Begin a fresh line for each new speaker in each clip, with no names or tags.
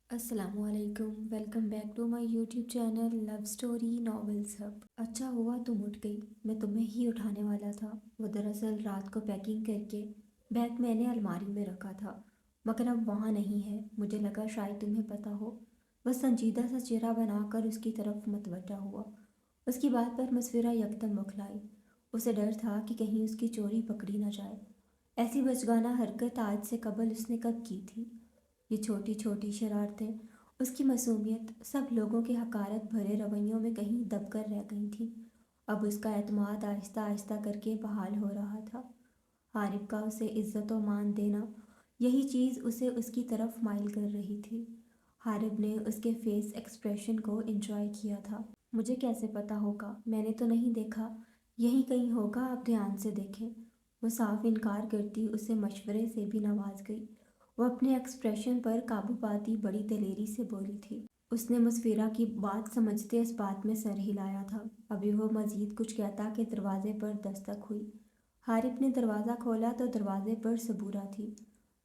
السلام علیکم، welcome back to my YouTube channel Love Story Novels Hub. اچھا ہوا تم اٹھ گئی، میں تمہیں ہی اٹھانے والا تھا۔ وہ دراصل رات کو پیکنگ کر کے بیگ میں نے الماری میں رکھا تھا، مگر اب وہاں نہیں ہے۔ مجھے لگا شاید تمہیں پتہ ہو۔ وہ سنجیدہ سا چہرہ بنا کر اس کی طرف متوجہ ہوا۔ اس کی بات پر مسفرہ یکدم بکھلائی۔ اسے ڈر تھا کہ کہیں اس کی چوری پکڑی نہ جائے۔ ایسی بچگانہ حرکت آج سے قبل اس نے کب کی تھی؟ یہ چھوٹی چھوٹی شرارتیں، اس کی معصومیت، سب لوگوں کے حقارت بھرے رویوں میں کہیں دب کر رہ گئی تھیں۔ اب اس کا اعتماد آہستہ آہستہ کر کے بحال ہو رہا تھا۔ حارب کا اسے عزت و مان دینا، یہی چیز اسے اس کی طرف مائل کر رہی تھی۔ حارب نے اس کے فیس ایکسپریشن کو انجوائے کیا تھا۔ مجھے کیسے پتا ہوگا؟ میں نے تو نہیں دیکھا۔ یہیں کہیں ہوگا، آپ دھیان سے دیکھیں۔ وہ صاف انکار کرتی اسے مشورے سے بھی نواز گئی۔ وہ اپنے ایکسپریشن پر قابو پاتی بڑی دلیری سے بولی تھی۔ اس نے مسفرہ کی بات سمجھتے اس بات میں سر ہلایا تھا۔ ابھی وہ مزید کچھ کہتا کہ دروازے پر دستک ہوئی۔ حارث نے دروازہ کھولا تو دروازے پر صبورہ تھی۔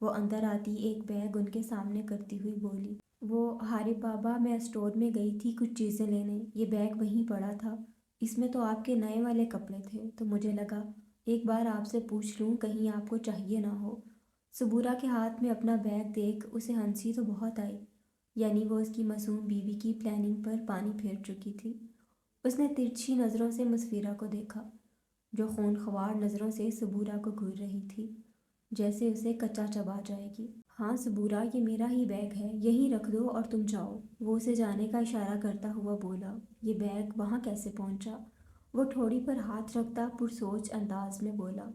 وہ اندر آتی ایک بیگ ان کے سامنے کرتی ہوئی بولی، وہ حارث بابا، میں اسٹور میں گئی تھی کچھ چیزیں لینے، یہ بیگ وہیں پڑا تھا۔ اس میں تو آپ کے نئے والے کپڑے تھے، تو مجھے لگا ایک بار آپ سے پوچھ لوں، کہیں آپ کو چاہیے نہ ہو۔ صبورہ کے ہاتھ میں اپنا بیگ دیکھ اسے ہنسی تو بہت آئی، یعنی وہ اس کی معصوم بیوی کی پلاننگ پر پانی پھیر چکی تھی۔ اس نے ترچھی نظروں سے مسفرہ کو دیکھا، جو خون خوار نظروں سے صبورہ کو گھور رہی تھی، جیسے اسے کچا چبا جائے گی۔ ہاں صبورہ، یہ میرا ہی بیگ ہے، یہیں رکھ دو اور تم جاؤ۔ وہ اسے جانے کا اشارہ کرتا ہوا بولا۔ یہ بیگ وہاں کیسے پہنچا؟ وہ ٹھوڑی پر ہاتھ رکھتا پرسوچ انداز میں بولا۔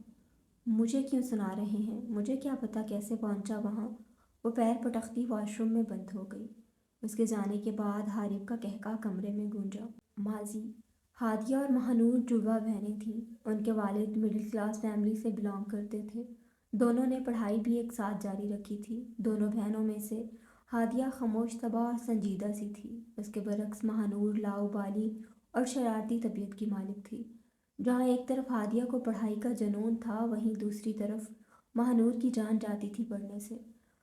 مجھے کیوں سنا رہے ہیں؟ مجھے کیا پتا کیسے پہنچا وہاں؟ وہ پیر پٹکتی واش روم میں بند ہو گئی۔ اس کے جانے کے بعد حارث کا قہقہ کمرے میں گونجا۔ ماضی: ہادیہ اور مہنور جڑواں بہنیں تھیں۔ ان کے والد مڈل کلاس فیملی سے بلانگ کرتے تھے۔ دونوں نے پڑھائی بھی ایک ساتھ جاری رکھی تھی۔ دونوں بہنوں میں سے ہادیہ خاموش طبع اور سنجیدہ سی تھی۔ اس کے برعکس مہنور لاؤبالی اور شرارتی طبیعت کی مالک تھی۔ جہاں ایک طرف ہادیہ کو پڑھائی کا جنون تھا، وہیں دوسری طرف مہنور کی جان جاتی تھی پڑھنے سے۔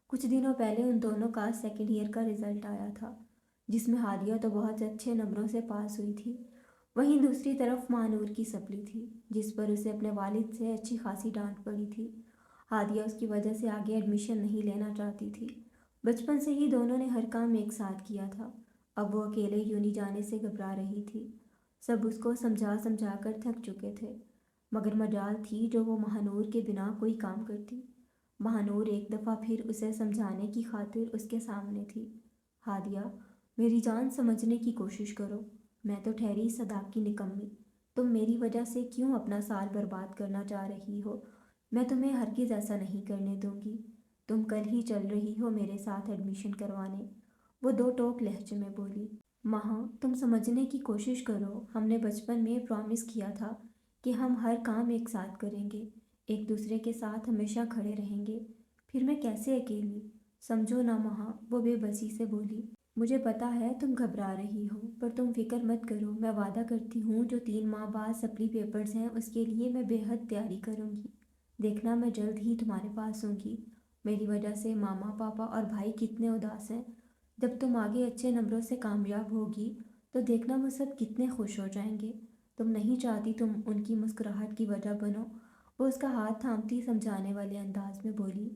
کچھ دنوں پہلے ان دونوں کا سیکنڈ ایئر کا رزلٹ آیا تھا، جس میں ہادیہ تو بہت اچھے نمبروں سے پاس ہوئی تھی، وہیں دوسری طرف مہنور کی سپلی تھی، جس پر اسے اپنے والد سے اچھی خاصی ڈانٹ پڑی تھی۔ ہادیہ اس کی وجہ سے آگے ایڈمیشن نہیں لینا چاہتی تھی۔ بچپن سے ہی دونوں نے ہر کام ایک ساتھ کیا تھا۔ اب وہ اکیلے یونی جانے سے گھبرا رہی تھی۔ سب اس کو سمجھا سمجھا کر تھک چکے تھے، مگر مجال تھی جو وہ مہنور کے بنا کوئی کام کرتی۔ مہنور ایک دفعہ پھر اسے سمجھانے کی خاطر اس کے سامنے تھی۔ ہادیہ، میری جان، سمجھنے کی کوشش کرو۔ میں تو ٹھہری صداقت کی نکمی۔ تم میری وجہ سے کیوں اپنا سال برباد کرنا چاہ رہی ہو؟ میں تمہیں ہرگز ایسا نہیں کرنے دوں گی۔ تم کل ہی چل رہی ہو میرے ساتھ ایڈمیشن کروانے، وہ دو ٹوک لہجے میں بولی۔ ماں، تم سمجھنے کی کوشش کرو۔ ہم نے بچپن میں پرامس کیا تھا کہ ہم ہر کام ایک ساتھ کریں گے، ایک دوسرے کے ساتھ ہمیشہ کھڑے رہیں گے۔ پھر میں کیسے اکیلی؟ سمجھو نا ماں، وہ بے بسی سے بولی۔ مجھے پتا ہے تم گھبرا رہی ہو، پر تم فکر مت کرو۔ میں وعدہ کرتی ہوں جو 3 ماہ بعد سپلی پیپرز ہیں، اس کے لیے میں بے حد تیاری کروں گی۔ دیکھنا میں جلد ہی تمہارے پاس ہوں گی۔ میری وجہ سے ماما، پاپا اور بھائی کتنے اداس ہیں۔ جب تم آگے اچھے نمبروں سے کامیاب ہوگی تو دیکھنا وہ سب کتنے خوش ہو جائیں گے۔ تم نہیں چاہتی تم ان کی مسکراہٹ کی وجہ بنو۔ وہ اس کا ہاتھ تھامتی سمجھانے والے انداز میں بولی۔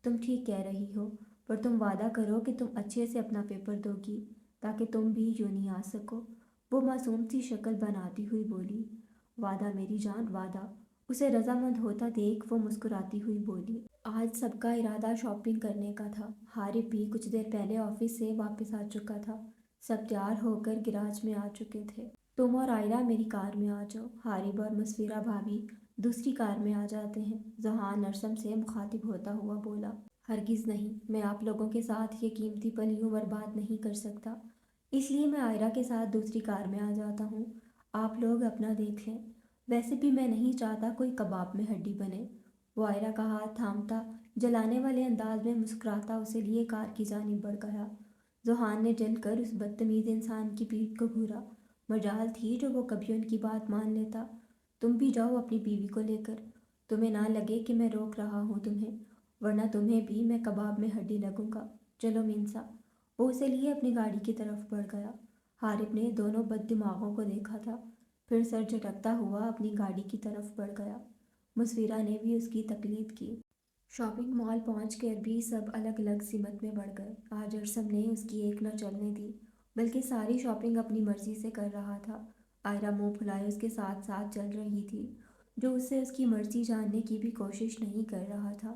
تم ٹھیک کہہ رہی ہو، پر تم وعدہ کرو کہ تم اچھے سے اپنا پیپر دو گی تاکہ تم بھی یونی آ سکو۔ وہ معصوم سی شکل بناتی ہوئی بولی۔ وعدہ میری جان، وعدہ۔ اسے رضامند ہوتا دیکھ وہ مسکراتی ہوئی بولی۔ آج سب کا ارادہ شاپنگ کرنے کا تھا۔ حارث بھی کچھ دیر پہلے آفس سے واپس آ چکا تھا۔ سب تیار ہو کر گراج میں آ چکے تھے۔ تم اور عائرہ میری کار میں آ جاؤ، حارث اور مسفرہ بھابھی دوسری کار میں آ جاتے ہیں، ذوحان نرسم سے مخاطب ہوتا ہوا بولا۔ ہرگز نہیں، میں آپ لوگوں کے ساتھ یہ قیمتی پل یوں برباد نہیں کر سکتا، اس لیے میں عائرہ کے ساتھ دوسری کار میں آ جاتا ہوں۔ آپ لوگ اپنا دیکھ لیں، ویسے بھی میں نہیں چاہتا کوئی کباب میں ہڈی بنے۔ وہ عائرہ کا ہاتھ تھامتا جلانے والے انداز میں مسکراتا اسے لیے کار کی جانب بڑھ گیا۔ ذوحان نے جل کر اس بدتمیز انسان کی پیٹھ کو گھورا۔ مجال تھی جو وہ کبھی ان کی بات مان لیتا۔ تم بھی جاؤ اپنی بیوی کو لے کر، تمہیں نہ لگے کہ میں روک رہا ہوں تمہیں، ورنہ تمہیں بھی میں کباب میں ہڈی لگوں گا۔ چلو مینسا۔ وہ اسے لیے اپنی گاڑی کی طرف بڑھ گیا۔ حارث نے دونوں بد دماغوں کو دیکھا تھا، پھر سر جھٹکتا ہوا اپنی گاڑی کی طرف بڑھ گیا۔ مسفرہ نے بھی اس کی تقلید کی۔ شاپنگ مال پہنچ کر بھی سب الگ الگ سمت میں بڑھ گئے۔ آج ارسم نے اس کی ایک نہ چلنے دی، بلکہ ساری شاپنگ اپنی مرضی سے کر رہا تھا۔ آئرہ منہ پھلائے اس کے ساتھ ساتھ چل رہی تھی، جو اس سے اس کی مرضی جاننے کی بھی کوشش نہیں کر رہا تھا۔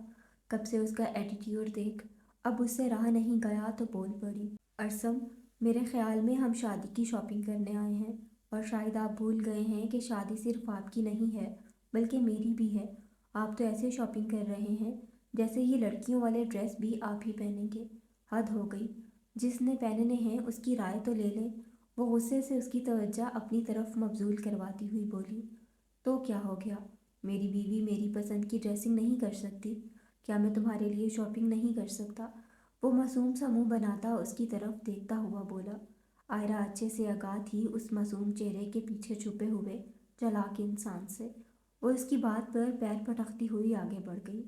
کب سے اس کا ایٹیٹیوڈ دیکھ، اب اس سے رہا نہیں گیا تو بول پڑی، ارسم، میرے خیال میں ہم شادی کی شاپنگ کرنے آئے ہیں، اور شاید آپ بھول گئے ہیں کہ شادی صرف آپ کی نہیں ہے بلکہ میری بھی ہے۔ آپ تو ایسے شاپنگ کر رہے ہیں جیسے یہ لڑکیوں والے ڈریس بھی آپ ہی پہنیں گے۔ حد ہو گئی، جس نے پہننے ہیں اس کی رائے تو لے لیں۔ وہ غصے سے اس کی توجہ اپنی طرف مبذول کرواتی ہوئی بولی، تو کیا ہو گیا؟ میری بیوی میری پسند کی ڈریسنگ نہیں کر سکتی؟ کیا میں تمہارے لیے شاپنگ نہیں کر سکتا؟ وہ معصوم سا منہ بناتا اس کی طرف دیکھتا ہوا بولا۔ آئرہ اچھے سے آگاہ تھی اس معصوم چہرے کے پیچھے چھپے ہوئے چالاک انسان سے۔ وہ اس کی بات پر پیر پٹکتی ہوئی آگے بڑھ گئی۔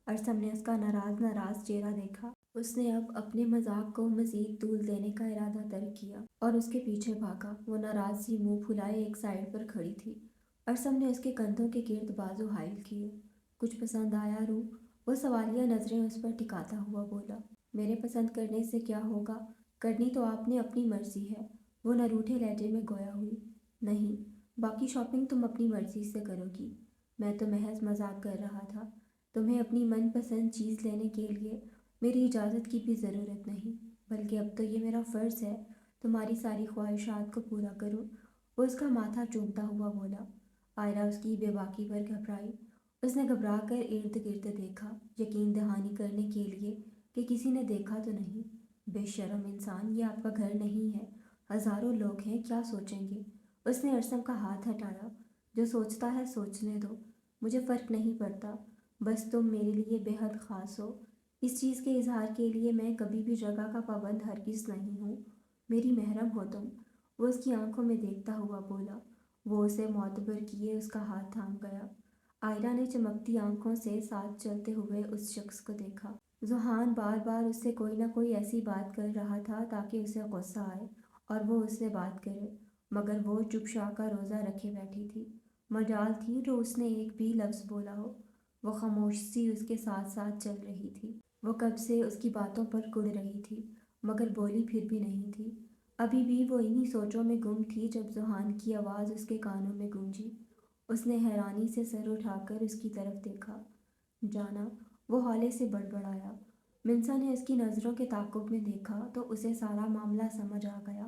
ارسم نے اس کا ناراض ناراض چہرہ دیکھا۔ اس نے اب اپنے مذاق کو مزید طول دینے کا ارادہ ترک کیا اور اس کے پیچھے بھاگا۔ وہ ناراض سی منہ پھلائے ایک سائڈ پر کھڑی تھی۔ ارسم نے اس کے کندھوں کے گرد بازو حائل کیے۔ کچھ پسند آیا روح؟ وہ سوالیہ نظریں اس پر ٹکاتا ہوا بولا۔ میرے پسند کرنے سے کیا ہوگا؟ کرنی تو آپ نے اپنی مرضی ہے، وہ نہ روٹھے لہجے میں گویا ہوئی۔ نہیں، باقی شاپنگ تم اپنی مرضی سے کرو گی، میں تو محض مذاق کر رہا تھا۔ تمہیں اپنی من پسند چیز لینے کے لیے میری اجازت کی بھی ضرورت نہیں، بلکہ اب تو یہ میرا فرض ہے تمہاری ساری خواہشات کو پورا کروں۔ وہ اس کا ماتھا چومتا ہوا بولا۔ آئرہ اس کی بے باکی پر گھبرائی۔ اس نے گھبرا کر ارد گرد دیکھا، یقین دہانی کرنے کے لیے کہ کسی نے دیکھا تو نہیں۔ بے شرم انسان، یہ آپ کا گھر نہیں ہے، ہزاروں لوگ ہیں، کیا سوچیں گے؟ اس نے ارسم کا ہاتھ ہٹایا۔ جو سوچتا ہے سوچنے دو، مجھے فرق نہیں پڑتا، بس تم میرے لیے بے حد خاص ہو۔ اس چیز کے اظہار کے لیے میں کبھی بھی جگہ کا پابند ہرگز نہیں ہوں، میری محرم ہو تم۔ وہ اس کی آنکھوں میں دیکھتا ہوا بولا۔ وہ اسے معتبر کیے اس کا ہاتھ تھام گیا۔ آئرہ نے چمکتی آنکھوں سے ساتھ چلتے ہوئے اس شخص کو دیکھا۔ ذوحان بار بار اس سے کوئی نہ کوئی ایسی بات کر رہا تھا تاکہ اسے غصہ آئے اور وہ اس سے بات کرے، مگر وہ چپ شا کا روزہ رکھے بیٹھی تھی۔ مجال تھی جو اس نے ایک بھی لفظ بولا ہو۔ وہ خاموش سی اس کے ساتھ ساتھ چل رہی تھی۔ وہ کب سے اس کی باتوں پر کڑ رہی تھی، مگر بولی پھر بھی نہیں تھی۔ ابھی بھی وہ انہی سوچوں میں گم تھی جب ذوحان کی آواز اس کے کانوں میں گونجی۔ اس نے حیرانی سے سر اٹھا کر اس کی طرف دیکھا۔ جانا، وہ ہولے سے بڑبڑایا۔ منسا نے اس کی نظروں کے تعاقب میں دیکھا تو اسے سارا معاملہ سمجھ آ گیا۔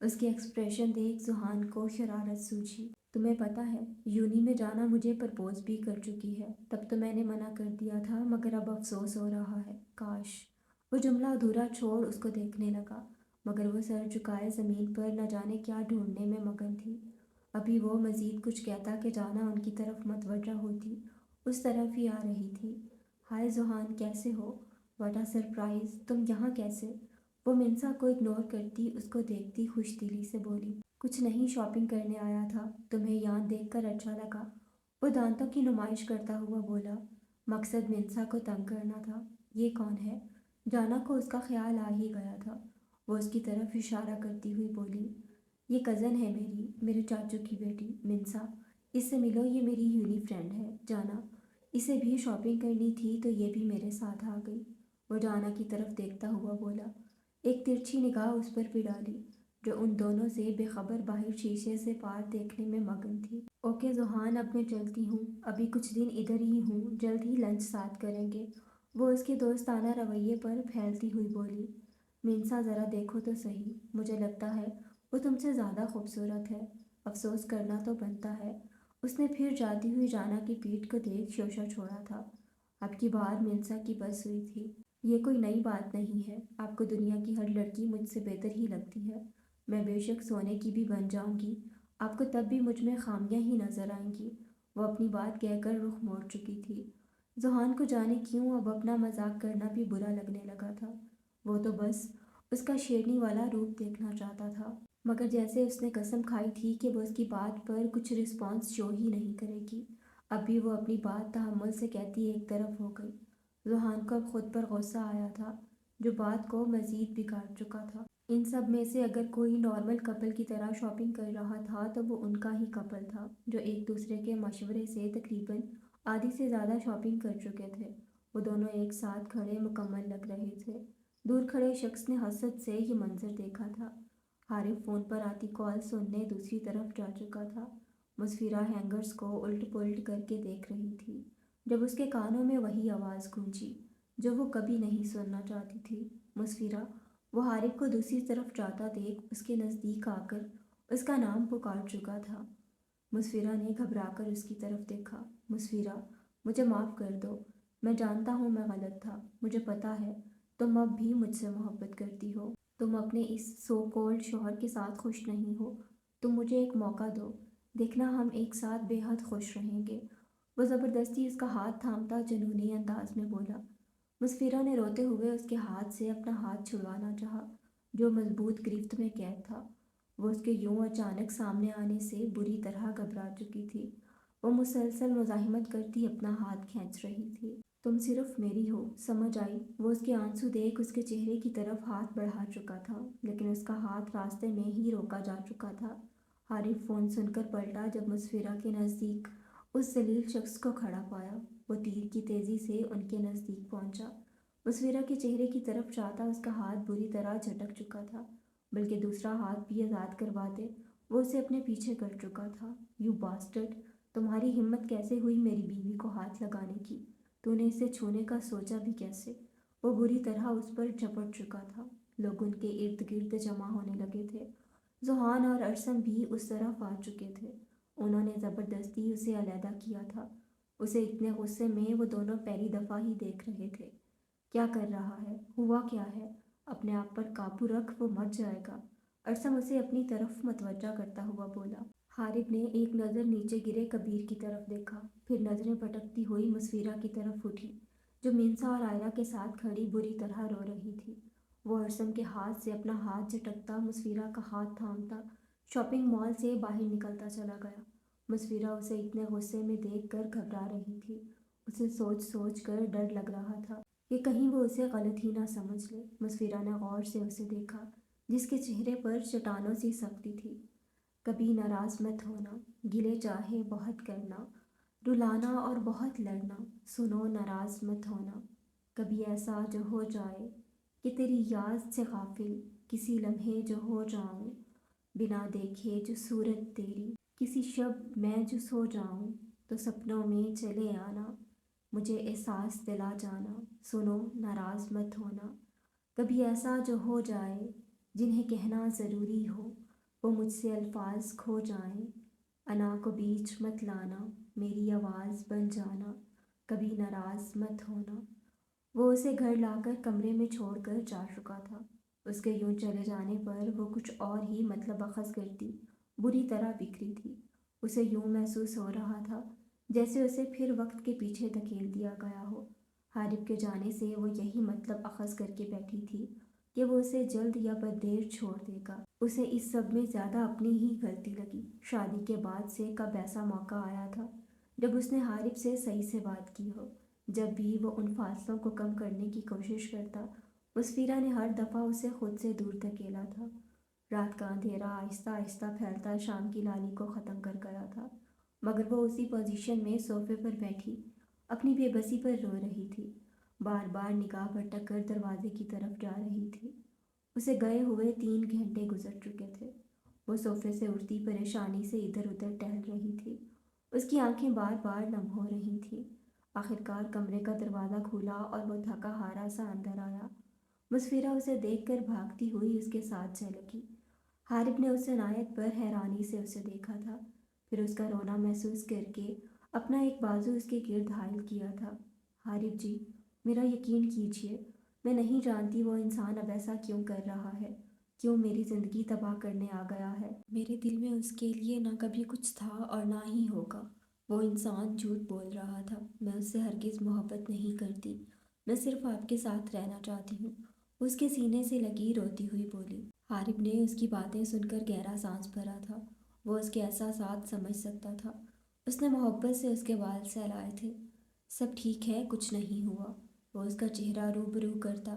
اس کے ایکسپریشن دیکھ ذوحان کو شرارت سوجھی۔ تمہیں پتہ ہے، یونی میں جانا مجھے پرپوز بھی کر چکی ہے، تب تو میں نے منع کر دیا تھا، مگر اب افسوس ہو رہا ہے، کاش۔ وہ جملہ ادھورا چھوڑ اس کو دیکھنے لگا، مگر وہ سر جھکائے زمین پر نہ جانے کیا ڈھونڈنے میں مگن تھی۔ ابھی وہ مزید کچھ کہتا کہ جانا ان کی طرف متوجہ ہوتی، اس طرف ہی آ رہی تھی۔ ہائے ذوحان، کیسے ہو؟ واٹ اے سرپرائز، تم یہاں کیسے؟ وہ منسا کو اگنور کرتی اس کو دیکھتی خوش دلی سے بولی، کچھ نہیں، شاپنگ کرنے آیا تھا، تمہیں یہاں دیکھ کر اچھا لگا۔ وہ دانتوں کی نمائش کرتا ہوا بولا۔ مقصد منسا کو تنگ کرنا تھا۔ یہ کون ہے؟ جانا کو اس کا خیال آ ہی گیا تھا۔ وہ اس کی طرف اشارہ کرتی ہوئی بولی، یہ کزن ہے میری، میرے چاچو کی بیٹی منسا، اس سے ملو، یہ میری یونی فرینڈ ہے جانا۔ اسے بھی شاپنگ کرنی تھی تو یہ بھی میرے ساتھ آ گئی۔ وہ جانا کی طرف دیکھتا ہوا بولا، ایک ترچھی نگاہ اس پر بھی ڈالی جو ان دونوں سے بے خبر باہر شیشے سے پار دیکھنے میں مگن تھی۔ اوکے ذوحان، اب میں چلتی ہوں، ابھی کچھ دن ادھر ہی ہوں، جلد ہی لنچ ساتھ کریں گے۔ وہ اس کے دوستانہ رویے پر پھیلتی ہوئی بولی۔ منسا، ذرا دیکھو تو صحیح، مجھے لگتا ہے وہ تم سے زیادہ خوبصورت ہے، افسوس کرنا تو بنتا ہے۔ اس نے پھر جاتی ہوئی جانا کی پیٹھ کو دیکھ شوشہ چھوڑا تھا۔ اب کی بار منسا کی بس ہوئی تھی۔ یہ کوئی نئی بات نہیں ہے، آپ کو دنیا کی ہر لڑکی مجھ سے بہتر ہی لگتی ہے، میں بے شک سونے کی بھی بن جاؤں گی، آپ کو تب بھی مجھ میں خامیاں ہی نظر آئیں گی۔ وہ اپنی بات کہہ کر رخ موڑ چکی تھی۔ ذوحان کو جانے کیوں اب اپنا مذاق کرنا بھی برا لگنے لگا تھا۔ وہ تو بس اس کا شیرنی والا روپ دیکھنا چاہتا تھا، مگر جیسے اس نے قسم کھائی تھی کہ وہ اس کی بات پر کچھ رسپانس شو ہی نہیں کرے گی، اب بھی وہ اپنی بات تحمل سے کہتی ایک طرف ہو گئی۔ ذوحان کو اب خود پر غصہ آیا تھا جو بات کو مزید بگاڑ چکا تھا۔ ان سب میں سے اگر کوئی نارمل کپل کی طرح شاپنگ کر رہا تھا تو وہ ان کا ہی کپل تھا، جو ایک دوسرے کے مشورے سے تقریباً آدھی سے زیادہ شاپنگ کر چکے تھے۔ وہ دونوں ایک ساتھ کھڑے مکمل لگ رہے تھے۔ دور کھڑے شخص نے حسرت سے یہ منظر دیکھا تھا۔ حارث فون پر آتی کال سننے دوسری طرف جا چکا تھا۔ مسفرہ ہینگرز کو الٹ پلٹ کر کے دیکھ رہی تھی جب اس کے کانوں میں وہی آواز گونجی جو وہ کبھی نہیں سننا چاہتی تھی۔ مسفرہ! وہ حارث کو دوسری طرف جاتا دیکھ اس کے نزدیک آ کر اس کا نام پکار چکا تھا۔ مسفرہ نے گھبرا کر اس کی طرف دیکھا۔ مسفرہ! مجھے معاف کر دو، میں جانتا ہوں میں غلط تھا، مجھے پتہ ہے تم اب بھی مجھ سے محبت کرتی ہو، تم اپنے اس سو کولڈ شوہر کے ساتھ خوش نہیں ہو، تم مجھے ایک موقع دو، دیکھنا ہم ایک ساتھ بے حد خوش رہیں گے۔ وہ زبردستی اس کا ہاتھ تھامتا جنونی انداز میں بولا۔ مسفرہ نے روتے ہوئے اس کے ہاتھ سے اپنا ہاتھ چھڑوانا چاہا جو مضبوط گرفت میں قید تھا۔ وہ اس کے یوں اچانک سامنے آنے سے بری طرح گھبرا چکی تھی۔ وہ مسلسل مزاحمت کرتی اپنا ہاتھ کھینچ رہی تھی۔ تم صرف میری ہو، سمجھ آئی؟ وہ اس کے آنسو دیکھ اس کے چہرے کی طرف ہاتھ بڑھا چکا تھا، لیکن اس کا ہاتھ راستے میں ہی روکا جا چکا تھا۔ حارث فون سن کر پلٹا جب مسفرہ کے نزدیک اس ذلیل شخص کو کھڑا پایا۔ وہ تیر کی تیزی سے ان کے نزدیک پہنچا۔ مسفرہ کے چہرے کی طرف جاتا اس کا ہاتھ بری طرح جھٹک چکا تھا، بلکہ دوسرا ہاتھ بھی آزاد کرواتے وہ اسے اپنے پیچھے کر چکا تھا۔ You bastard! تمہاری ہمت کیسے ہوئی میری بیوی کو ہاتھ لگانے کی؟ تو نے اسے چھونے کا سوچا بھی کیسے؟ وہ بری طرح اس پر جھپٹ چکا تھا۔ لوگ ان کے ارد گرد جمع ہونے لگے تھے۔ زحان اور ارسم بھی اس طرف آ چکے تھے۔ انہوں نے زبردستی اسے علیحدہ کیا تھا۔ اسے اتنے غصے میں وہ دونوں پہلی دفعہ ہی دیکھ رہے تھے۔ کیا کر رہا ہے؟ ہوا کیا ہے؟ اپنے آپ پر قابو رکھ، وہ مر جائے گا۔ ارسم اسے اپنی طرف متوجہ کرتا ہوا بولا۔ حارث نے ایک نظر نیچے گرے کبیر کی طرف دیکھا، پھر نظریں پٹکتی ہوئی مسفرہ کی طرف اٹھی جو مینسا اور آئرہ کے ساتھ کھڑی بری طرح رو رہی تھی۔ وہ ارسم کے ہاتھ سے اپنا ہاتھ جھٹکتا مسفرہ کا ہاتھ تھامتا شاپنگ مال سے باہر نکلتا چلا گیا۔ مسفرہ اسے اتنے غصے میں دیکھ کر گھبرا رہی تھی۔ اسے سوچ سوچ کر ڈر لگ رہا تھا کہ کہیں وہ اسے غلط ہی نہ سمجھ لے۔ مسفرہ نے غور سے اسے دیکھا جس کے چہرے پر چٹانوں سی سختی تھی۔ کبھی ناراض مت ہونا، گلے چاہے بہت کرنا، رلانا اور بہت لڑنا، سنو ناراض مت ہونا۔ کبھی ایسا جو ہو جائے کہ تیری یاد سے غافل کسی لمحے جو ہو جاؤں، بنا دیکھے جو صورت تیری کسی شب میں جو سو جاؤں، تو سپنوں میں چلے آنا، مجھے احساس دلا جانا، سنو ناراض مت ہونا۔ کبھی ایسا جو ہو جائے جنہیں کہنا ضروری ہو، وہ مجھ سے الفاظ کھو جائیں، انا کو بیچ مت لانا، میری آواز بن جانا، کبھی ناراض مت ہونا۔ وہ اسے گھر لا کر کمرے میں چھوڑ کر جا چکا تھا۔ اس کے یوں چلے جانے پر وہ کچھ اور ہی مطلب اخذ کرتی بری طرح بکھری تھی۔ اسے یوں محسوس ہو رہا تھا جیسے اسے پھر وقت کے پیچھے دھکیل دیا گیا ہو۔ حارث کے جانے سے وہ یہی مطلب اخذ کر کے بیٹھی تھی کہ وہ اسے جلد یا بددیر چھوڑ دے گا۔ اسے اس سب میں زیادہ اپنی ہی غلطی لگی۔ شادی کے بعد سے کب ایسا موقع آیا تھا جب اس نے حارث سے صحیح سے بات کی ہو؟ جب بھی وہ ان فاصلوں کو کم کرنے کی کوشش کرتا، مسفرہ نے ہر دفعہ اسے خود سے دور دھکیلا تھا۔ رات کا اندھیرا آہستہ آہستہ پھیلتا شام کی لالی کو ختم کر گیا تھا، مگر وہ اسی پوزیشن میں صوفے پر بیٹھی اپنی بے بسی پر رو رہی تھی، بار بار نگاہ بھٹک کر دروازے کی طرف جا رہی تھی۔ اسے گئے ہوئے 3 گھنٹے گزر چکے تھے۔ وہ صوفے سے اٹھتی پریشانی سے ادھر ادھر ٹہل رہی تھی۔ اس کی آنکھیں بار بار نم ہو رہی تھیں۔ آخرکار کمرے کا دروازہ کھلا اور وہ تھکا ہارا سا اندر آیا۔ مسفرہ اسے دیکھ کر بھاگتی ہوئی اس کے ساتھ جا لگی۔ حارث نے اس عنایت پر حیرانی سے اسے دیکھا تھا، پھر اس کا رونا محسوس کر کے اپنا ایک بازو اس کے گرد حائل کیا تھا۔ حارث جی، میرا یقین کیجیے، میں نہیں جانتی وہ انسان اب ایسا کیوں کر رہا ہے، کیوں میری زندگی تباہ کرنے آ گیا ہے۔ میرے دل میں اس کے لیے نہ کبھی کچھ تھا اور نہ ہی ہوگا۔ وہ انسان جھوٹ بول رہا تھا، میں اس سے ہرگز محبت نہیں کرتی، میں صرف آپ کے ساتھ رہنا چاہتی ہوں، اس کے سینے سے لگی روتی ہوئی بولی۔ حارث نے اس کی باتیں سن کر گہرا سانس بھرا تھا۔ وہ اس کے احساسات سمجھ سکتا تھا۔ اس نے محبت سے اس کے بال سہلائے تھے۔ سب ٹھیک ہے، کچھ نہیں ہوا۔ وہ اس کا چہرہ روبرو کرتا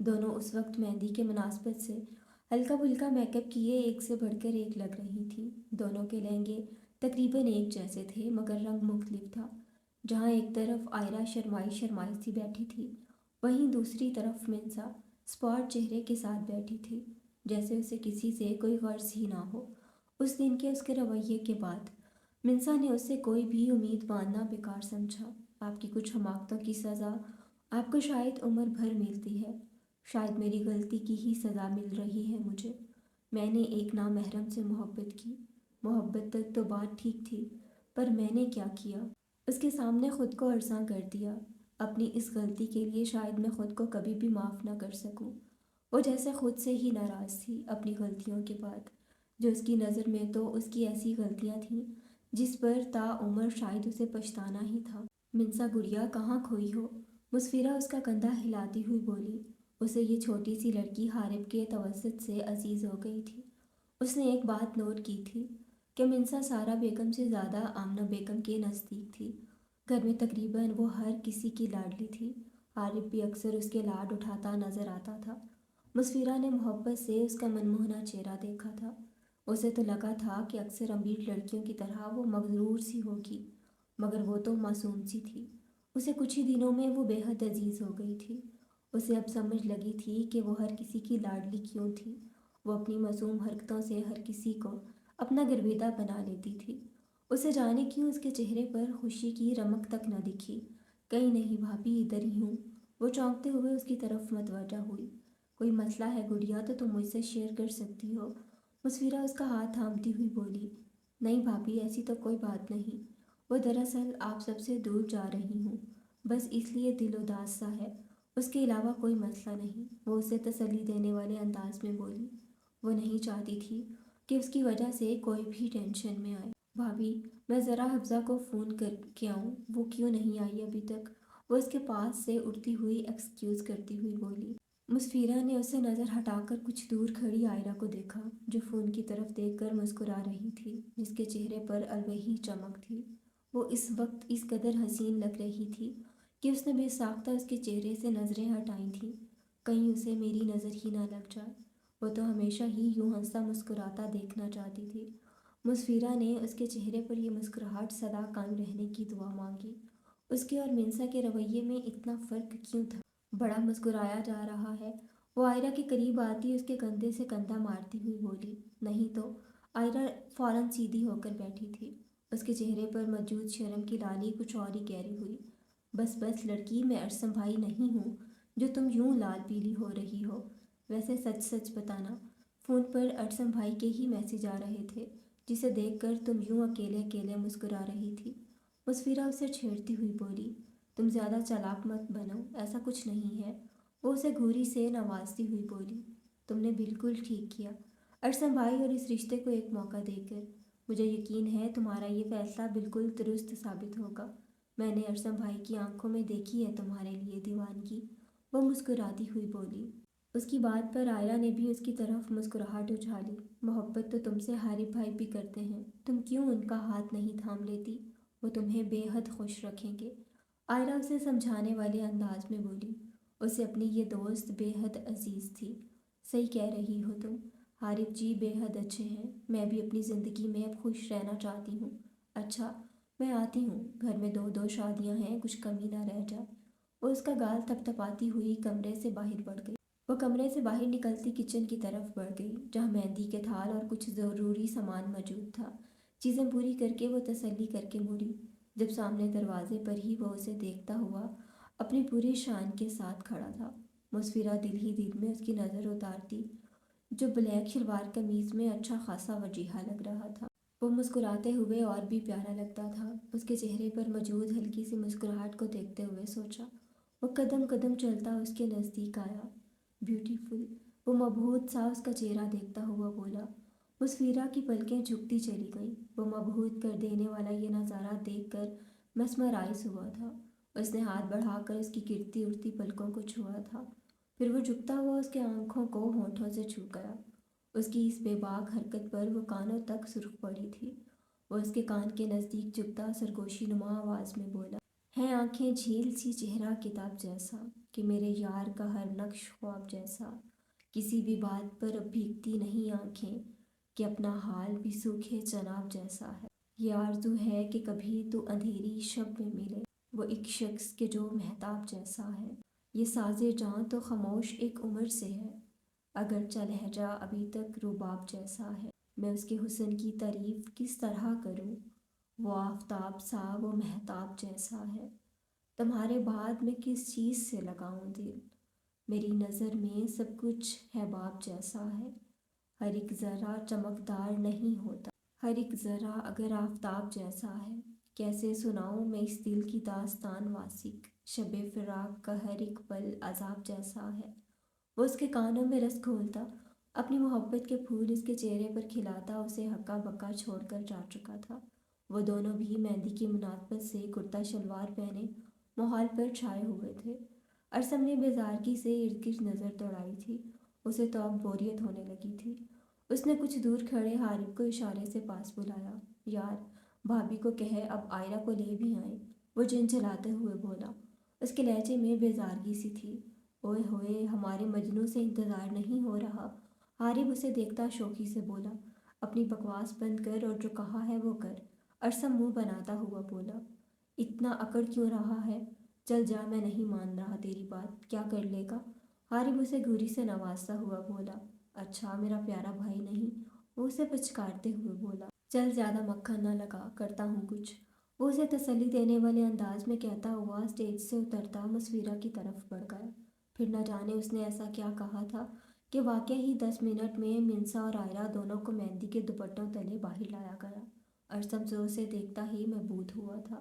دونوں اس وقت مہندی کے مناسبت سے ہلکا پھلکا میک اپ کیے ایک سے بڑھ کر ایک لگ رہی تھیں۔ دونوں کے لہنگے تقریباً ایک جیسے تھے مگر رنگ مختلف تھا۔ جہاں ایک طرف آئرہ شرمائی شرمائی سی بیٹھی تھی، وہیں دوسری طرف منسا اسپاٹ چہرے کے ساتھ بیٹھی تھی، جیسے اسے کسی سے کوئی غرض ہی نہ ہو۔ اس دن کے اس کے رویے کے بعد منسا نے اس سے کوئی بھی امید باندھنا بیکار سمجھا۔ آپ کی کچھ حماقتوں کی سزا آپ کو شاید عمر بھر ملتی ہے، شاید میری غلطی کی ہی سزا مل رہی ہے مجھے۔ میں نے ایک نامحرم سے محبت کی، محبت تک تو بات ٹھیک تھی، پر میں نے کیا کیا؟ اس کے سامنے خود کو عرضاں کر دیا۔ اپنی اس غلطی کے لیے شاید میں خود کو کبھی بھی معاف نہ کر سکوں۔ وہ جیسے خود سے ہی ناراض تھی اپنی غلطیوں کے بعد، جو اس کی نظر میں تو اس کی ایسی غلطیاں تھیں جس پر تا عمر شاید اسے پچھتانا ہی تھا۔ منسا گڑیا کہاں کھوئی ہو؟ مسفرہ اس کا کندھا ہلاتی ہوئی بولی۔ اسے یہ چھوٹی سی لڑکی حارب کے توسط سے عزیز ہو گئی تھی۔ اس نے ایک بات نوٹ کی تھی کہ منسا سارا بیگم سے زیادہ آمنہ بیگم کے نزدیک تھی۔ گھر میں تقریباً وہ ہر کسی کی لاڈلی تھی۔ حارب بھی اکثر اس کے لاڈ اٹھاتا نظر آتا تھا۔ مسفرہ نے محبت سے اس کا منموہنا چہرہ دیکھا تھا۔ اسے تو لگا تھا کہ اکثر امیر لڑکیوں کی طرح وہ مغرور سی ہوگی، مگر وہ تو معصوم سی تھی۔ اسے کچھ ہی دنوں میں وہ بے حد عزیز ہو گئی تھی۔ اسے اب سمجھ لگی تھی کہ وہ ہر کسی کی لاڈلی کیوں تھی۔ وہ اپنی معصوم حرکتوں سے ہر کسی کو اپنا گرویدہ بنا لیتی تھی۔ اسے جانے کیوں اس کے چہرے پر خوشی کی رمق تک نہ دکھی۔ کہیں نہیں بھابھی، ادھر ہی ہوں۔ وہ چونکتے ہوئے اس کی طرف متوجہ ہوئی۔ کوئی مسئلہ ہے گڑیا تو تم مجھ سے شیئر کر سکتی ہو؟ مسفرہ اس کا ہاتھ تھامتی ہوئی بولی۔ نہیں بھابھی، ایسی تو کوئی بات نہیں۔ وہ دراصل آپ سب سے دور جا رہی ہوں، بس اس لیے دل اداس سا ہے، اس کے علاوہ کوئی مسئلہ نہیں۔ وہ اسے تسلی دینے والے انداز میں بولی۔ وہ نہیں چاہتی تھی کہ اس کی وجہ سے کوئی بھی ٹینشن میں آئے۔ بھابھی، میں ذرا حفظہ کو فون کر کے آؤں، وہ کیوں نہیں آئی ابھی تک؟ وہ اس کے پاس سے اٹھتی ہوئی ایکسکیوز کرتی ہوئی بولی۔ مسفرہ نے اسے نظر ہٹا کر کچھ دور کھڑی آئرہ کو دیکھا، جو فون کی طرف دیکھ کر مسکرا رہی تھی، جس کے چہرے پر الوہی چمک تھی۔ وہ اس وقت اس قدر حسین لگ رہی تھی کہ اس نے بے ساختہ اس کے چہرے سے نظریں ہٹائی تھیں، کہیں اسے میری نظر ہی نہ لگ جائے۔ وہ تو ہمیشہ ہی یوں ہنستا مسکراتا دیکھنا چاہتی تھی۔ مسفرہ نے اس کے چہرے پر یہ مسکراہٹ سدا قائم رہنے کی دعا مانگی۔ اس کے اور منسا کے رویے میں اتنا فرق کیوں تھا؟ بڑا مسکرایا جا رہا ہے۔ وہ آئرہ کے قریب آتی اس کے کندھے سے کندھا مارتی ہوئی بولی۔ نہیں تو؟ آئرہ فوراً سیدھی ہو کر بیٹھی تھی۔ اس کے چہرے پر موجود شرم کی لالی کچھ اور ہی گہری ہوئی۔ بس بس لڑکی، میں ارسم بھائی نہیں ہوں جو تم یوں لال پیلی ہو رہی ہو۔ ویسے سچ سچ بتانا، فون پر ارسم بھائی کے ہی میسج آ رہے تھے جسے دیکھ کر تم یوں اکیلے اکیلے مسکرا رہی تھی۔ مسفرہ اسے چھیڑتی ہوئی بولی۔ تم زیادہ چالاک مت بنو، ایسا کچھ نہیں ہے۔ وہ اسے گھوری سے نوازتی ہوئی بولی۔ تم نے بالکل ٹھیک کیا ارسم بھائی، اور اس رشتے کو ایک موقع دے کر۔ مجھے یقین ہے تمہارا یہ فیصلہ بالکل درست ثابت ہوگا۔ میں نے ارسم بھائی کی آنکھوں میں دیکھی ہے تمہارے لیے دیوانگی، وہ مسکراتی ہوئی بولی۔ اس کی بات پر آئرہ نے بھی اس کی طرف مسکراہٹ اچھالی۔ محبت تو تم سے حارب بھائی بھی کرتے ہیں، تم کیوں ان کا ہاتھ نہیں تھام لیتی؟ وہ تمہیں بے حد خوش رکھیں گے، آئرہ اسے سمجھانے والے انداز میں بولی۔ اسے اپنی یہ دوست بے حد عزیز تھی۔ صحیح کہہ رہی ہو تم، حارب جی بے حد اچھے ہیں، میں بھی اپنی زندگی میں اب خوش رہنا چاہتی ہوں۔ اچھا، میں آتی ہوں، گھر میں دو شادیاں ہیں، کچھ کمی نہ رہ جائے۔ وہ اس کا گال تپ تپاتی ہوئی کمرے سے باہر بڑھ گئی۔ وہ کمرے سے باہر نکلتی کچن کی طرف بڑھ گئی، جہاں مہندی کے تھال اور کچھ ضروری سامان موجود تھا۔ چیزیں پوری کر کے وہ تسلی کر کے مڑی، جب سامنے دروازے پر ہی وہ اسے دیکھتا ہوا اپنی پوری شان کے ساتھ کھڑا تھا۔ مسفرہ دل ہی دل میں اس کی نظر اتارتی، جو بلیک شلوار قمیض میں اچھا خاصا وجیہہ لگ رہا تھا۔ وہ مسکراتے ہوئے اور بھی پیارا لگتا تھا۔ اس کے چہرے پر موجود ہلکی سی مسکراہٹ کو دیکھتے ہوئے سوچا۔ وہ قدم قدم چلتا اس کے نزدیک آیا۔ بیوٹیفل، وہ مبہوت سا اس کا چہرہ دیکھتا ہوا بولا۔ مسفرہ کی پلکیں جھکتی چلی گئیں۔ وہ مبہوت کر دینے والا یہ نظارہ دیکھ کر مسمرائز ہوا تھا۔ اس نے ہاتھ بڑھا کر اس کی گرتی اٹھتی پلکوں کو چھوا تھا، پھر وہ جھکتا ہوا اس کے آنکھوں کو ہونٹوں سے چھو گیا۔ اس کی اس بے باک حرکت پر وہ کانوں تک سرخ پڑی تھی۔ وہ اس کے کان کے نزدیک جھکتا سرگوشی نما آواز میں بولا۔ ہیں آنکھیں جھیل سی، چہرہ کتاب جیسا۔ کہ میرے یار کا ہر نقش خواب جیسا، کسی بھی بات پر اب بھیگتی نہیں آنکھیں کہ اپنا حال بھی سوکھے چناب جیسا ہے۔ یہ آرزو ہے کہ کبھی تو اندھیری شب میں ملے وہ ایک شخص کے جو مہتاب جیسا ہے۔ یہ ساز جاں تو خاموش ایک عمر سے ہے، اگرچہ لہجہ ابھی تک رباب جیسا ہے۔ میں اس کے حسن کی تعریف کس طرح کروں، وہ آفتاب سا وہ مہتاب جیسا ہے۔ تمہارے بعد میں کس چیز سے لگاؤں دل، میری نظر میں سب کچھ ہے باب جیسا ہے۔ ہر ایک ذرہ چمکدار نہیں ہوتا، ہر ایک ذرہ اگر آفتاب جیسا ہے۔ کیسے سناؤں میں اس دل کی داستان واسق، شب فراق کا ہر ایک پل عذاب جیسا ہے۔ وہ اس کے کانوں میں رس گھولتا، اپنی محبت کے پھول اس کے چہرے پر کھلاتا، اسے ہکا بکا چھوڑ کر جا چکا تھا۔ وہ دونوں بھی مہندی کی مناسبت سے کرتا شلوار پہنے محال پر چھائے ہوئے تھے۔ ارسم نے بیزارگی سے ارد گرد نظر دوڑائی تھی، اسے تو اب بوریت ہونے لگی تھی۔ اس نے کچھ دور کھڑے حارث کو اشارے سے پاس بلایا۔ یار، بھابھی کو کہے اب آئرہ کو لے بھی آئیں، وہ جھنجھلاتے ہوئے بولا۔ اس کے لہجے میں بیزارگی سی تھی۔ اوئے ہوئے، ہمارے مجنوں سے انتظار نہیں ہو رہا؟ حارث اسے دیکھتا شوخی سے بولا۔ اپنی بکواس بند کر اور جو کہا ہے وہ کر، ارسم منہ بناتا ہوا بولا۔ اتنا اکڑ کیوں رہا ہے؟ چل جا، میں نہیں مان رہا تیری بات، کیا کر لے گا؟ حارث اسے گھوری سے نوازتا ہوا بولا۔ اچھا میرا پیارا بھائی نہیں، وہ اسے پچکارتے ہوئے بولا۔ چل زیادہ مکھن نہ لگا، کرتا ہوں کچھ، وہ اسے تسلی دینے والے انداز میں کہتا ہوا اسٹیج سے اترتا مصویرہ کی طرف بڑھ گیا۔ پھر نہ جانے اس نے ایسا کیا کہا تھا کہ واقعی ہی 10 منٹ میں منسا اور آئرہ دونوں کو مہندی کے دوپٹوں تلے باہر لایا گیا۔ ارسم سے اسے دیکھتا ہی مبہوت ہوا تھا،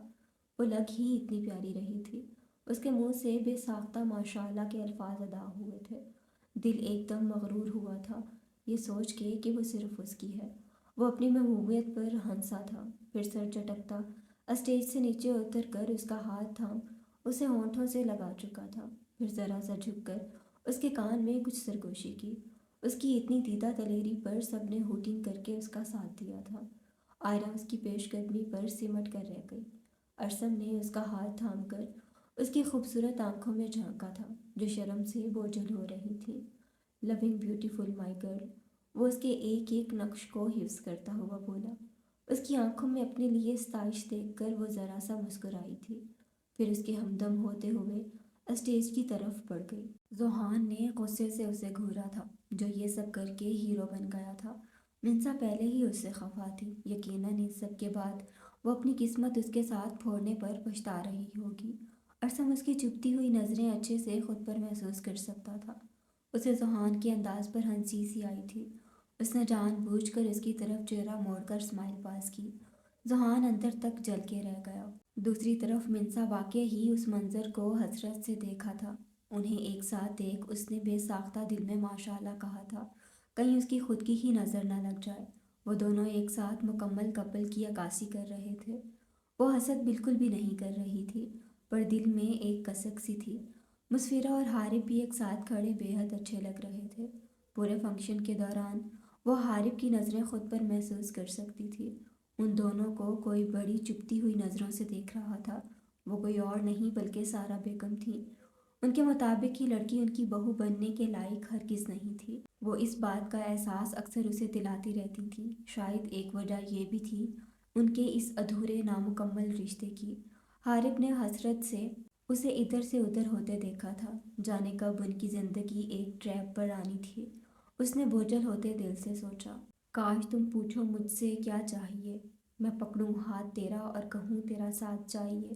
وہ لگ ہی اتنی پیاری رہی تھی۔ اس کے منہ سے بے ساختہ ماشاءاللہ کے الفاظ ادا ہوئے تھے۔ دل ایک دم مغرور ہوا تھا یہ سوچ کے کہ وہ صرف اس کی ہے۔ وہ اپنی محبوبیت پر ہنسا تھا، پھر سر چٹکتا اسٹیج سے نیچے اتر کر اس کا ہاتھ تھام اسے ہونٹوں سے لگا چکا تھا، پھر ذرا سا جھک کر اس کے کان میں کچھ سرگوشی کی۔ اس کی اتنی دیدہ دلیری پر سب نے ہوٹنگ کر کے اس کا ساتھ دیا تھا۔ آئرہ اس کی پیش قدمی پر سمٹ کر رہ گئی۔ ارسم نے اس کا ہاتھ تھام کر اس کی خوبصورت آنکھوں میں جھانکا تھا جو شرم سے بوجھل ہو رہی تھی۔ لونگ بیوٹیفل مائی گرل، وہ اس کے ایک ایک نقش کو حفظ کرتا ہوا بولا۔ اس کی آنکھوں میں اپنے لیے ستائش دیکھ کر وہ ذرا سا مسکرائی تھی، پھر اس کے ہمدم ہوتے ہوئے اسٹیج کی طرف بڑھ گئی۔ ذوحان نے غصے سے اسے گھورا تھا جو یہ سب کر کے ہیرو بن گیا تھا۔ منسا پہلے ہی اس سے خفا تھی، یقیناً ان سب کے بعد وہ اپنی قسمت اس کے ساتھ پھوڑنے پر پچھتا رہی ہوگی۔ ارسم اس کی چبھتی ہوئی نظریں اچھے سے خود پر محسوس کر سکتا تھا۔ اسے ذوحان کے انداز پر ہنسی سی آئی تھی۔ اس نے جان بوجھ کر اس کی طرف چہرہ موڑ کر اسمائل پاس کی۔ ذوحان اندر تک جل کے رہ گیا۔ دوسری طرف منسا واقعی ہی اس منظر کو حسرت سے دیکھا تھا۔ انہیں ایک ساتھ دیکھ اس نے بے ساختہ دل میں ماشاءاللہ کہا تھا، کہیں اس کی خود کی ہی نظر نہ لگ جائے۔ وہ دونوں ایک ساتھ مکمل کپل کی عکاسی کر رہے تھے۔ وہ حسد بالکل بھی نہیں کر رہی تھی، پر دل میں ایک کسک سی تھی۔ مصفرہ اور حارث بھی ایک ساتھ کھڑے بے حد اچھے لگ رہے تھے۔ پورے فنکشن کے دوران وہ حارث کی نظریں خود پر محسوس کر سکتی تھی۔ ان دونوں کو کوئی بڑی چبھتی ہوئی نظروں سے دیکھ رہا تھا۔ وہ کوئی اور نہیں بلکہ سارہ بیگم تھی۔ ان کے مطابق یہ لڑکی ان کی بہو بننے کے لائق ہرگز نہیں تھی۔ وہ اس بات کا احساس اکثر اسے دلاتی رہتی تھی۔ شاید ایک وجہ یہ بھی تھی ان کے اس ادھورے نامکمل رشتے کی۔ حارث نے حسرت سے اسے ادھر سے ادھر ہوتے دیکھا تھا، جانے کب ان کی زندگی ایک ٹریپ پر آنی تھی۔ اس نے بوجھل ہوتے دل سے سوچا، کاش تم پوچھو مجھ سے کیا چاہیے، میں پکڑوں ہاتھ تیرا اور کہوں تیرا ساتھ چاہیے۔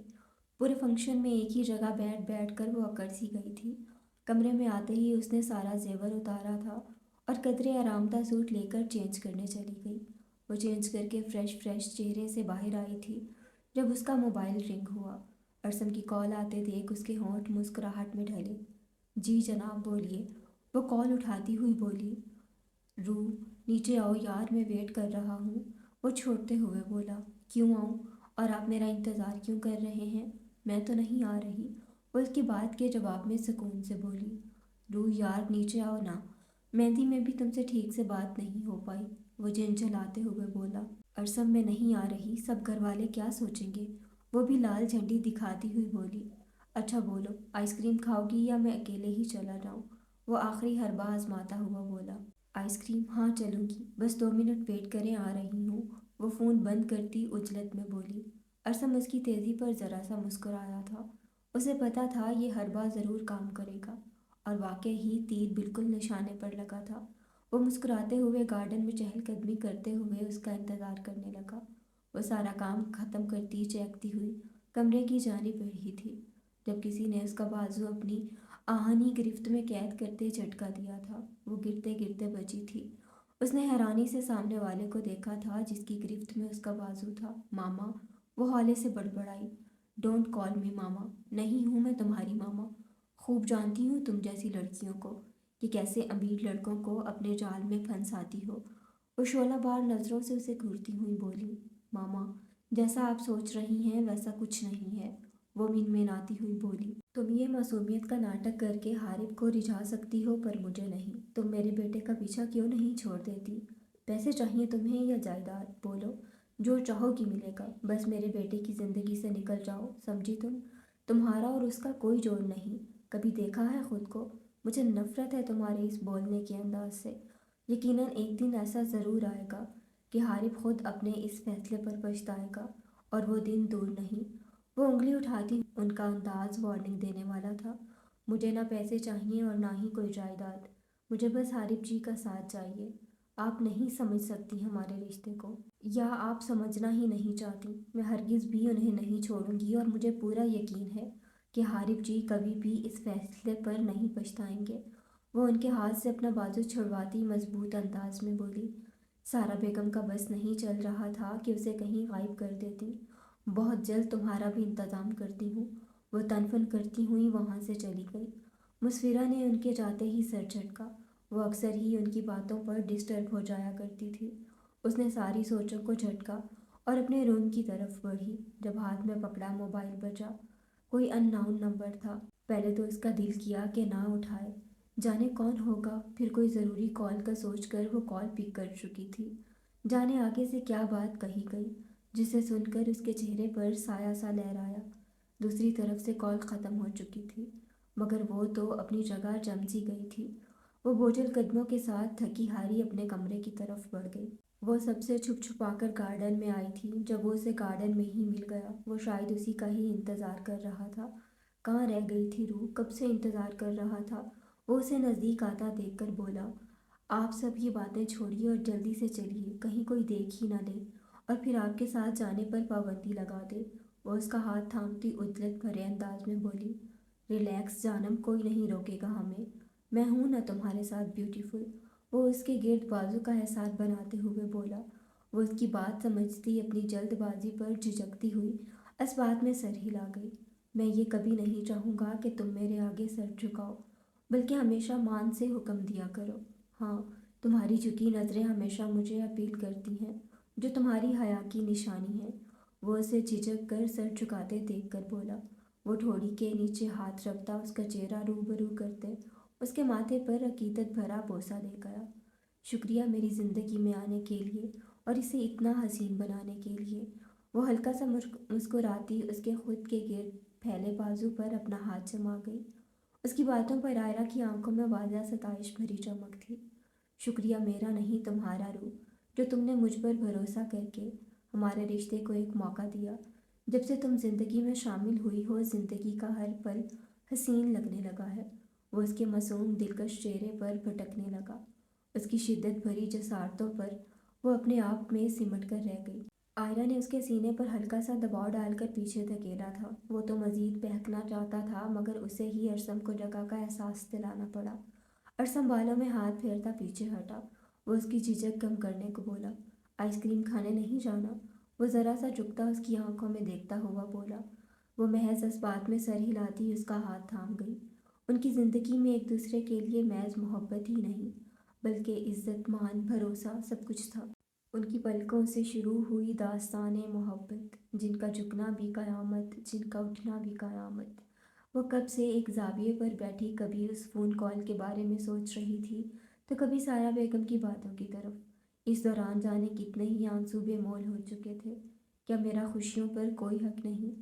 پورے فنکشن میں ایک ہی جگہ بیٹھ بیٹھ کر وہ اکڑ سی گئی تھی۔ کمرے میں آتے ہی اس نے سارا زیور اتارا تھا اور قدرے آرام دہ سوٹ لے کر چینج کرنے چلی گئی۔ وہ چینج کر کے فریش چہرے سے باہر آئی تھی جب اس کا موبائل رنگ ہوا۔ ارسم کی کال آتے دیکھ اس کے ہونٹ مسکراہٹ میں ڈھلے۔ جی جناب بولیے، وہ کال اٹھاتی ہوئی بولی۔ روح، نیچے آؤ یار، میں ویٹ کر رہا ہوں، وہ چھوڑتے ہوئے بولا۔ کیوں آؤں، اور آپ میرا انتظار کیوں کر رہے ہیں؟ میں تو نہیں آ رہی، وہ اس کی بات کے جواب میں سکون سے بولی۔ روح یار نیچے آؤ نا، مہندی میں بھی تم سے ٹھیک سے بات نہیں ہو پائی، وہ جھنجھلاتے ہوئے بولا۔ ارسم میں نہیں آ رہی، سب گھر والے کیا سوچیں گے، وہ بھی لال جھنڈی دکھاتی ہوئی بولی۔ اچھا بولو، آئس کریم کھاؤ گی یا میں اکیلے ہی چلا جاؤں؟ وہ آخری حربہ آزماتا ہوا بولا۔ Ice cream? ہاں چلوں گی، بس 2 منٹ ویٹ کریں، آ رہی ہوں، وہ فون بند کرتی عجلت میں بولی۔ ارسم اس کی تیزی پر ذرا سا مسکرایا تھا۔ اسے پتا تھا یہ حربہ ضرور کام کرے گا، اور واقعی ہی تیر بالکل نشانے پر لگا تھا۔ وہ مسکراتے ہوئے گارڈن میں چہل قدمی کرتے ہوئے اس کا انتظار کرنے لگا۔ وہ سارا کام ختم کرتی چہکتی ہوئی کمرے کی جانب بڑھی تھی جب کسی نے اس کا بازو اپنی آہنی گرفت میں قید کرتے جھٹکا دیا تھا۔ وہ گرتے گرتے بچی تھی۔ اس نے حیرانی سے سامنے والے کو دیکھا تھا جس کی گرفت میں اس کا بازو تھا۔ ماما، وہ ہولے سے بڑبڑائی۔ ڈونٹ کال می ماما، نہیں ہوں میں تمہاری ماما۔ خوب جانتی ہوں تم جیسی لڑکیوں کو کہ کیسے امیر لڑکوں کو اپنے جال میں پھنساتی ہو۔ وہ شعلہ بار نظروں سے اسے گھورتی ہوئی بولی۔ ماما، جیسا آپ سوچ رہی ہیں ویسا کچھ نہیں ہے، وہ منمناتی ہوئی بولی۔ تم یہ معصومیت کا ناٹک کر کے حارب کو رجھا سکتی ہو پر مجھے نہیں۔ تم میرے بیٹے کا پیچھا کیوں نہیں چھوڑ دیتی؟ پیسے چاہیے تمہیں یا جائیداد؟ بولو، جو چاہو گی ملے گا، بس میرے بیٹے کی زندگی سے نکل جاؤ، سمجھی تم؟ تمہارا اور اس کا کوئی جوڑ نہیں، کبھی دیکھا ہے خود کو؟ مجھے نفرت ہے تمہارے اس بولنے کے انداز سے۔ یقیناً ایک دن ایسا ضرور آئے گا کہ حارب خود اپنے اس فیصلے پر پچھتائے گا، اور وہ دن دور نہیں۔ وہ انگلی اٹھاتی، ان کا انداز وارننگ دینے والا تھا۔ مجھے نہ پیسے چاہیے اور نہ ہی کوئی جائیداد، مجھے بس حارب جی کا ساتھ چاہیے۔ آپ نہیں سمجھ سکتی ہمارے رشتے کو، یا آپ سمجھنا ہی نہیں چاہتی۔ میں ہرگز بھی انہیں نہیں چھوڑوں گی، اور مجھے پورا یقین ہے کہ حارب جی کبھی بھی اس فیصلے پر نہیں پچھتائیں گے۔ وہ ان کے ہاتھ سے اپنا بازو چھڑواتی مضبوط انداز میں بولی۔ سارا بیگم کا بس نہیں چل رہا تھا کہ اسے کہیں غائب کر دیتی۔ بہت جلد تمہارا بھی انتظام کرتی ہوں، وہ تنفن کرتی ہوئی وہاں سے چلی گئی۔ مسفرہ نے ان کے جاتے ہی سر جھٹکا۔ وہ اکثر ہی ان کی باتوں پر ڈسٹرب ہو جایا کرتی تھی۔ اس نے ساری سوچوں کو جھٹکا اور اپنے روم کی طرف بڑھی۔ جب ہاتھ میں پکڑا موبائل بجا۔ کوئی ان نون نمبر تھا۔ پہلے تو اس کا دل کیا کہ نہ اٹھائے، جانے کون ہوگا، پھر کوئی ضروری کال کا سوچ کر وہ کال پک کر چکی تھی۔ جانے آگے سے کیا بات کہی گئی جسے سن کر اس کے چہرے پر سایہ سا لہرایا۔ دوسری طرف سے کال ختم ہو چکی تھی، مگر وہ تو اپنی جگہ جم سی گئی تھی۔ وہ بوجھل قدموں کے ساتھ تھکی ہاری اپنے کمرے کی طرف بڑھ گئی۔ وہ سب سے چھپ چھپا کر گارڈن میں آئی تھی۔ جب وہ اسے گارڈن میں ہی مل گیا، وہ شاید اسی کا ہی انتظار کر رہا تھا۔ کہاں رہ گئی تھی روح، کب سے انتظار کر رہا تھا۔ وہ اسے نزدیک آتا دیکھ کر بولا، آپ سب یہ باتیں چھوڑیے اور جلدی سے چلیے، کہیں کوئی دیکھ ہی نہ لے اور پھر آپ کے ساتھ جانے پر پابندی لگا دے۔ وہ اس کا ہاتھ تھامتی عجلت بھرے انداز میں بولی۔ ریلیکس جانم، کوئی نہیں روکے گا ہمیں، میں ہوں نا تمہارے ساتھ بیوٹیفل، وہ اس کے گرد بازو کا احساس بناتے ہوئے بولا۔ وہ اس کی بات سمجھتی اپنی جلد بازی پر جھجکتی ہوئی اس بات میں سر ہلا گئی۔ میں یہ کبھی نہیں چاہوں گا کہ تم میرے آگے سر جھکاؤ، بلکہ ہمیشہ مان سے حکم دیا کرو۔ ہاں، تمہاری جھکی نظریں ہمیشہ مجھے اپیل کرتی ہیں، جو تمہاری حیا کی نشانی ہے۔ وہ اسے جھجک کر سر جھکاتے دیکھ کر بولا۔ وہ ٹھوڑی کے نیچے ہاتھ رکھتا اس کا چہرہ روبرو کرتے اس کے ماتھے پر عقیدت بھرا بوسہ دے گیا۔ شکریہ میری زندگی میں آنے کے لیے اور اسے اتنا حسین بنانے کے لیے۔ وہ ہلکا سا مسکراتی اس کے خود کے گرد پھیلے بازو پر اپنا ہاتھ جما گئی۔ اس کی باتوں پر آئرہ کی آنکھوں میں واضح ستائش بھری چمک تھی۔ شکریہ میرا نہیں تمہارا روح، جو تم نے مجھ پر بھروسہ کر کے ہمارے رشتے کو ایک موقع دیا۔ جب سے تم زندگی میں شامل ہوئی ہو، زندگی کا ہر پل حسین لگنے لگا ہے۔ وہ اس کے معصوم دلکش چہرے پر بھٹکنے لگا۔ اس کی شدت بھری جسارتوں پر وہ اپنے آپ میں سمٹ کر رہ گئی۔ آئرہ نے اس کے سینے پر ہلکا سا دباؤ ڈال کر پیچھے دھکیلا تھا۔ وہ تو مزید بہکنا چاہتا تھا، مگر اسے ہی ارسم کو جگہ کا احساس دلانا پڑا۔ ارسم بالوں میں ہاتھ پھیرتا پیچھے ہٹا۔ وہ اس کی جھجک کم کرنے کو بولا۔ آئس کریم کھانے نہیں جانا؟ وہ ذرا سا جھکتا اس کی آنکھوں میں دیکھتا ہوا بولا۔ وہ محض اس بات میں سر ہلاتی اس کا ہاتھ تھام گئی۔ ان کی زندگی میں ایک دوسرے کے لیے محض محبت ہی نہیں، بلکہ عزت، مان، بھروسہ سب کچھ تھا۔ ان کی پلکوں سے شروع ہوئی داستان محبت، جن کا جھکنا بھی قیامت، جن کا اٹھنا بھی قیامت۔ وہ کب سے ایک زاویے پر بیٹھی کبھی اس فون کال کے بارے میں سوچ رہی تھی تو کبھی سارا بیگم کی باتوں کی طرف۔ اس دوران جانے کتنے ہی آنسو بے مول ہو چکے تھے۔ کیا میرا خوشیوں پر کوئی حق نہیں؟